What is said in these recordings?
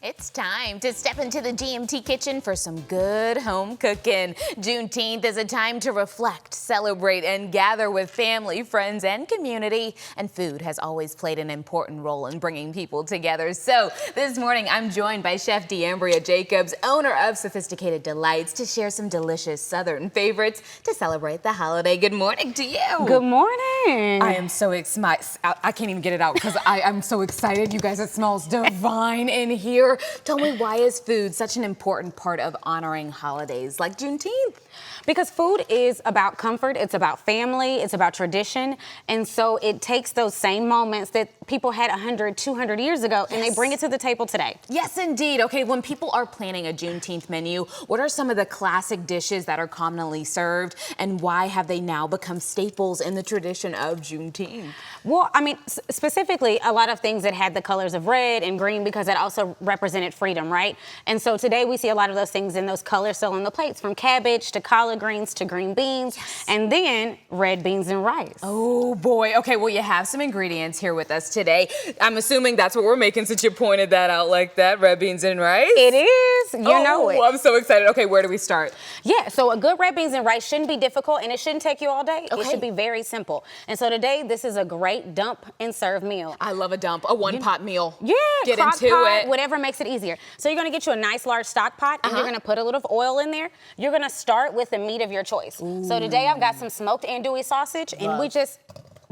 It's time to step into the GMT kitchen for some good home cooking. Juneteenth is a time to reflect, celebrate, and gather with family, friends, and community. And food has always played an important role in bringing people together. So this morning, I'm joined by Chef D'Ambria Jacobs, owner of Sophisticated Delights, to share some delicious Southern favorites to celebrate the holiday. Good morning to you. Good morning. I am so excited. I can't even get it out because I'm so excited. You guys, it smells divine in here. Tell me, why is food such an important part of honoring holidays like Juneteenth? Because food is about comfort, it's about family, it's about tradition, and so it takes those same moments that people had 100, 200 years ago, and they bring it to the table today. Yes, indeed. Okay, when people are planning a Juneteenth menu, what are some of the classic dishes that are commonly served, and why have they now become staples in the tradition of Juneteenth? Well, I mean, specifically, a lot of things that had the colors of red and green because that also represented freedom, right? And so today we see a lot of those things in those colors still on the plates, from cabbage to collard greens to green beans, and then red beans and rice. Oh boy. Okay, well, you have some ingredients here with us today. I'm assuming that's what we're making since you pointed that out like that, red beans and rice? It is. You know it. I'm so excited. Okay, where do we start? Yeah, so a good red beans and rice shouldn't be difficult, and it shouldn't take you all day. Okay. It should be very simple. And so today, this is a great dump and serve meal. I love a dump, a one-pot meal. Yeah, get crock into pot, it. Whatever makes it easier. So you're gonna get you a nice large stock pot, and you're gonna put a little oil in there. You're gonna start with the meat of your choice. Ooh. So today I've got some smoked andouille sausage, and we just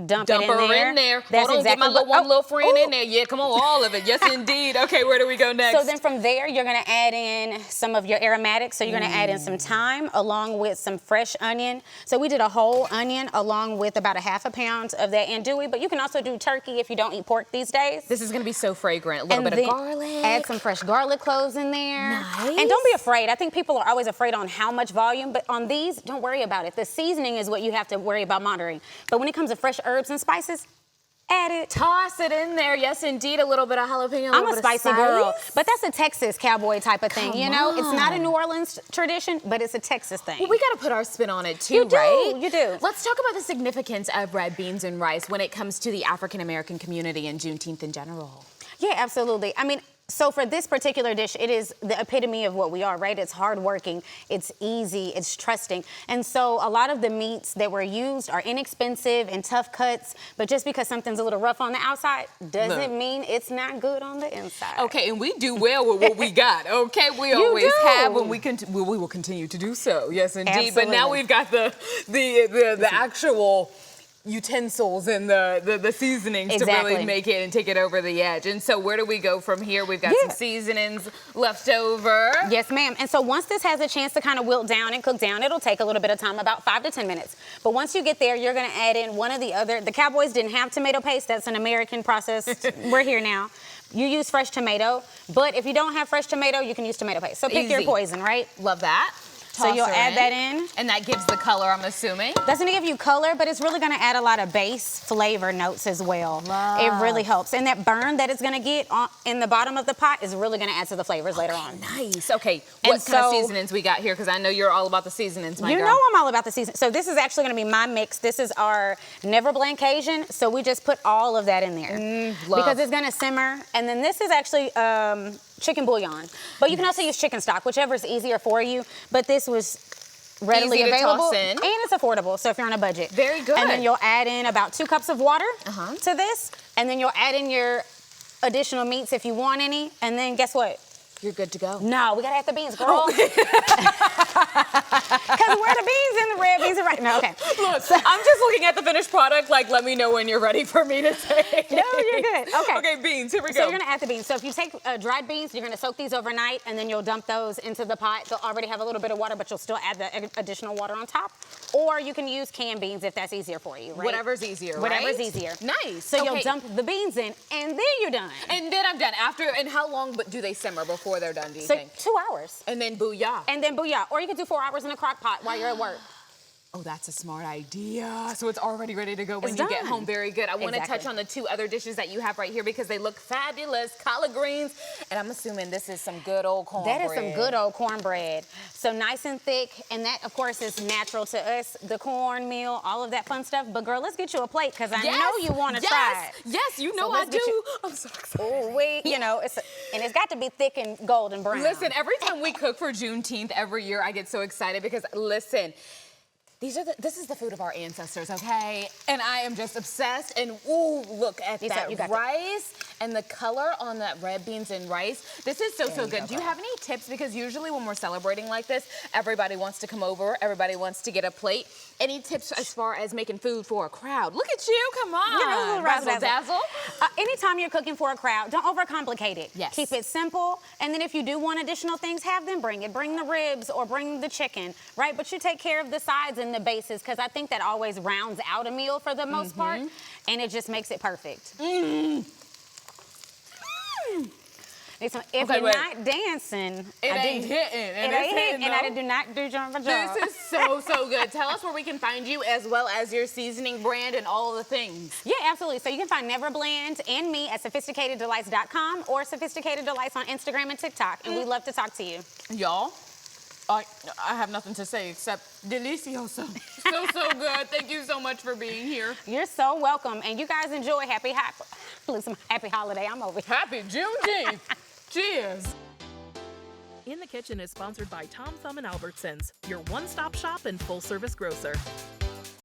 dump it in her there. in there. That's Hold on, exactly get my little friend in there. Yeah, come on, all of it. Yes, indeed. Okay, where do we go next? So then from there, you're gonna add in some of your aromatics. So you're gonna add in some thyme along with some fresh onion. So we did a whole onion along with about a ½ pound of that andouille, but you can also do turkey if you don't eat pork these days. This is gonna be so fragrant. A little bit of garlic. Add some fresh garlic cloves in there. Nice. And don't be afraid. I think people are always afraid on how much volume, but on these, don't worry about it. The seasoning is what you have to worry about monitoring. But when it comes to fresh herbs and spices, add it. Toss it in there. Yes, indeed. A little bit of jalapeno. I'm a spicy girl, but that's a Texas cowboy type of thing. You know, it's not a New Orleans tradition, but it's a Texas thing. Well, we got to put our spin on it too, right? You do. Let's talk about the significance of red beans and rice when it comes to the African American community and Juneteenth in general. Yeah, absolutely. I mean, so for this particular dish, it is the epitome of what we are, right? It's hardworking, it's easy, it's trusting. And so a lot of the meats that were used are inexpensive and tough cuts, but just because something's a little rough on the outside doesn't mean it's not good on the inside. Okay, and we do well with what we got, okay? We always have, and we will continue to do so. Yes, indeed. Absolutely. But now we've got the actual utensils and the seasonings to really make it and take it over the edge. And so where do we go from here? We've got some seasonings left over. Yes, ma'am. And so once this has a chance to kind of wilt down and cook down, it'll take a little bit of time, about 5 to 10 minutes. But once you get there, you're gonna add in one of the Cowboys didn't have tomato paste. That's an American process. We're here now. You use fresh tomato, but if you don't have fresh tomato, you can use tomato paste. So pick your poison, right? Love that. So you'll add that in. And that gives the color, I'm assuming. That's gonna give you color, but it's really gonna add a lot of base flavor notes as well. It really helps. And that burn that it's gonna get in the bottom of the pot is really gonna add to the flavors later on. Nice, okay. What kind of seasonings we got here? Because I know you're all about the seasonings, my girl. You know I'm all about the seasoning. So this is actually gonna be my mix. This is our Never Blanc Cajun. So we just put all of that in there. Because it's gonna simmer. And then this is actually, chicken bouillon. But you can also use chicken stock, whichever is easier for you. But this was readily available and it's affordable, so if you're on a budget. Very good. And then you'll add in about 2 cups of water to this, and then you'll add in your additional meats if you want any, and then guess what? You're good to go. No, we gotta add the beans, girl. Because where the beans and the red beans are right. No, okay. Look, I'm just looking at the finished product, like, let me know when you're ready for me to say. No, you're good. Okay. Okay, beans, here we go. So you're gonna add the beans. So if you take dried beans, you're gonna soak these overnight, and then you'll dump those into the pot. They'll already have a little bit of water, but you'll still add the additional water on top. Or you can use canned beans if that's easier for you, right? Whatever's easier, Whatever's easier. Nice. So you'll dump the beans in, and then you're done. And then I'm done. And how long do they simmer before they're done, do you think? 2 hours. And then booyah. And then booyah. Or you could do 4 hours in a crock pot while you're at work. Oh, that's a smart idea. So it's already ready to go when It's you get done. home. Very good. I want to Exactly. touch on the two other dishes that you have right here because they look fabulous. Collard greens, and I'm assuming this is some good old cornbread. That is some good old cornbread. So nice and thick, and that, of course, is natural to us, the cornmeal, all of that fun stuff. But girl, let's get you a plate because I know you want to try it. Yes, you know So I let's get do. you- I'm so excited. Oh, you know, and it's got to be thick and golden brown. Listen, every time we cook for Juneteenth every year, I get so excited because listen, this is the food of our ancestors, okay? And I am just obsessed. And ooh, look at that rice and the color on that red beans and rice. This is so good. Do you have any tips? Because usually when we're celebrating like this, everybody wants to come over. Everybody wants to get a plate. Any tips as far as making food for a crowd? Look at you, come on. You know, razzle dazzle. Anytime you're cooking for a crowd, don't overcomplicate it. Yes. Keep it simple. And then if you do want additional things, have them bring it. Bring the ribs or bring the chicken, right? But you take care of the sides and the bases because I think that always rounds out a meal for the most part. And it just makes it perfect. If you're not dancing, it ain't hitting. And I do not do jump. This is so good. Tell us where we can find you as well as your seasoning brand and all the things. Yeah, absolutely. So you can find Neverland and me at sophisticateddelights.com or Sophisticated Delights on Instagram and TikTok. And we love to talk to you. Y'all, I have nothing to say except delicioso. So good. Thank you so much for being here. You're so welcome. And you guys enjoy happy holiday. I'm over here. Happy Juneteenth. Cheers. In the Kitchen is sponsored by Tom Thumb and Albertsons, your one-stop shop and full-service grocer.